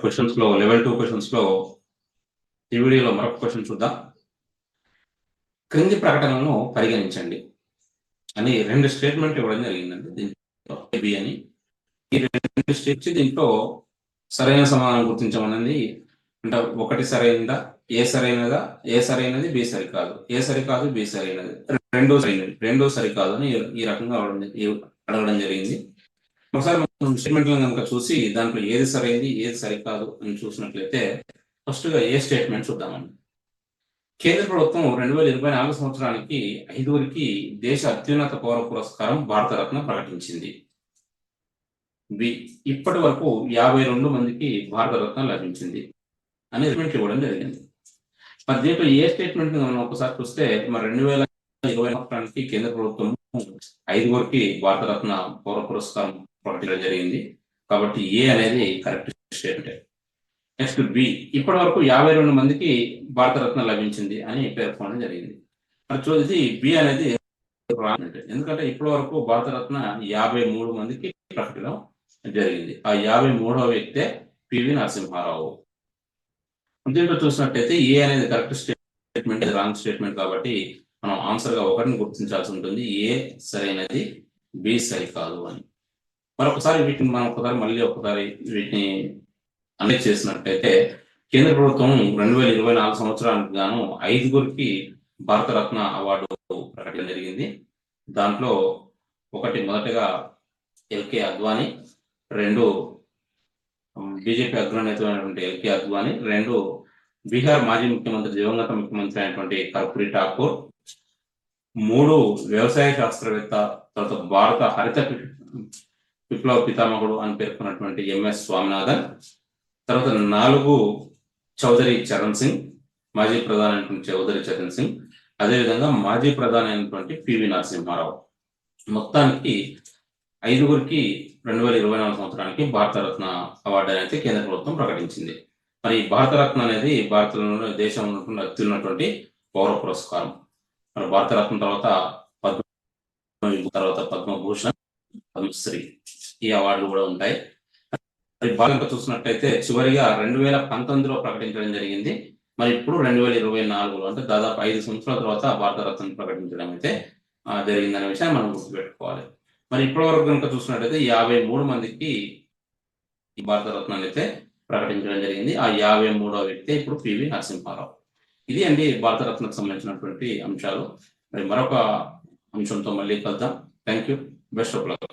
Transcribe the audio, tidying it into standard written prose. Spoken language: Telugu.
క్వశ్చన్స్ లో లెవెల్ 2 క్వశ్చన్స్ లో ఈ వీడియోలో మరొక క్వశ్చన్ చూద్దాం. క్రింది ప్రకటనలను పరిగణించండి అని రెండు స్టేట్మెంట్ ఇవ్వడం జరిగిందండి. దీంట్లో బి అని ఈ రెండు స్టేట్స్ దీంట్లో సరైన సమాధానం గుర్తించమన్నది. అంటే ఒకటి సరైనదా, ఏ సరైనదా, ఏ సరైనది బి సరికాదు, ఏ సరికాదు బి సరైనది, రెండో సరైనది రెండో సరికాదు అని ఈ రకంగా అడగడం జరిగింది. ఒకసారి మనం స్టేట్మెంట్లను కనుక చూసి దాంట్లో ఏది సరైనది ఏది సరికాదు అని చూసినట్లయితే ఫస్ట్గా ఏ స్టేట్మెంట్ చూద్దామండి. కేంద్ర ప్రభుత్వం 2024 సంవత్సరానికి 5గురికి దేశ అత్యున్నత పౌర పురస్కారం భారతరత్న ప్రకటించింది. బి ఇప్పటి వరకు 52 మందికి భారతరత్న లభించింది అనే స్టేట్మెంట్ ఇవ్వడం జరిగింది. మరి దీంట్లో ఏ స్టేట్మెంట్ మనం ఒకసారి చూస్తే మరి 2020 సంవత్సరానికి కేంద్ర ప్రభుత్వం 5గురికి భారతరత్న పౌర పురస్కారం ప్రకటించడం జరిగింది. కాబట్టి ఏ అనేది కరెక్ట్ స్టేట్మెంట్. నెక్స్ట్ బి ఇప్పటి వరకు 52 మందికి భారతరత్న లభించింది అని పేర్కొనడం జరిగింది. మరి చూసి బి అనేది ఎందుకంటే ఇప్పటి వరకు భారతరత్న 53 మందికి ప్రకటించడం జరిగింది. ఆ 53వ వ్యక్తే పివి నరసింహారావు. దీంట్లో చూసినట్టయితే ఏ అనేది కరెక్ట్ స్టేట్మెంట్, రాంగ్ స్టేట్మెంట్ కాబట్టి మనం ఆన్సర్ గా ఒకటిని గుర్తించాల్సి ఉంటుంది. ఏ సరైనది, బి సరికాదు అని. మరొకసారి వీటిని మనం ఒకసారి వీటిని అనలైజ్ చేసినట్టయితే కేంద్ర ప్రభుత్వం 2024 సంవత్సరానికి గాను 5గురికి భారతరత్న అవార్డు ప్రకటించడం జరిగింది. దాంట్లో మొదటగా ఎల్కే అద్వానీ, 2 బీజేపీ అగ్రనేతమైనటువంటి ఎల్కే అద్వానీ, 2 బీహార్ మాజీ ముఖ్యమంత్రి దివంగత ముఖ్యమంత్రి అయినటువంటి కర్పూరి ఠాకూర్, 3 వ్యవసాయ శాస్త్రవేత్త, తర్వాత భారత హరిత విప్లవ పితామహుడు అని పేర్కొన్నటువంటి ఎంఎస్ స్వామినాథన్, తర్వాత 4 చౌదరి చరణ్ సింగ్, మాజీ ప్రధాని అయినటువంటి చౌదరి చరణ్ సింగ్, అదేవిధంగా మాజీ ప్రధాని అయినటువంటి పివి నరసింహారావు. మొత్తానికి 5గురికి 2024 సంవత్సరానికి భారతరత్న అవార్డు అనేది కేంద్ర ప్రభుత్వం ప్రకటించింది. మరి భారతరత్న అనేది భారతదేశంలో దేశంలో అత్యున్నటువంటి పౌర పురస్కారం. మరి భారతరత్న తర్వాత పద్మభూషణ్, పద్మశ్రీ ఈ అవార్డులు కూడా ఉంటాయి. మరి భాగంగా చూసినట్టయితే చివరిగా 2019లో ప్రకటించడం జరిగింది. మరి ఇప్పుడు 2024లో అంటే దాదాపు 5 సంవత్సరాల తర్వాత భారతరత్న ప్రకటించడం అయితే జరిగిందనే విషయాన్ని మనం గుర్తుపెట్టుకోవాలి. మరి ఇప్పటి వరకు కనుక చూసినట్టయితే 53 మందికి ఈ భారతరత్నాన్ని అయితే ప్రకటించడం జరిగింది. ఆ 53వ వ్యక్తి ఇప్పుడు పివి నరసింహారావు. ఇది అండి భారతరత్నకు సంబంధించినటువంటి అంశాలు. మరి మరొక అంశంతో మళ్ళీ కలుద్దాం. Thank you. Best of luck.